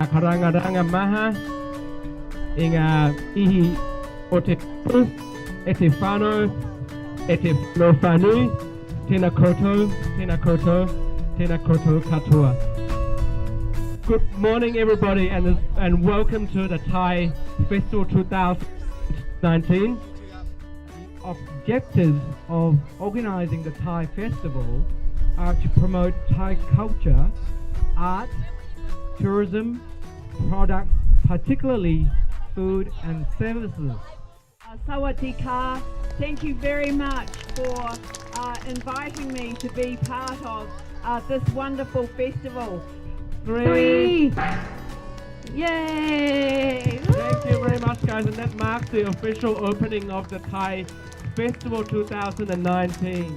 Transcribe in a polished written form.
Karangaranga maha, inga ihi o te pu, e te whānau, e te no whānui, tēnā koutou, tēnā koutou, tēnā koutou katoa. Good morning everybody and welcome to the Thai Festival 2019. The objectives of organising the Thai Festival are to promote Thai culture, art, tourism, products, particularly food and services. Sawadee-ka. Thank you very much for inviting me to be part of this wonderful festival. Three. Yay! Thank you very much guys, and that marks the official opening of the Thai Festival 2019.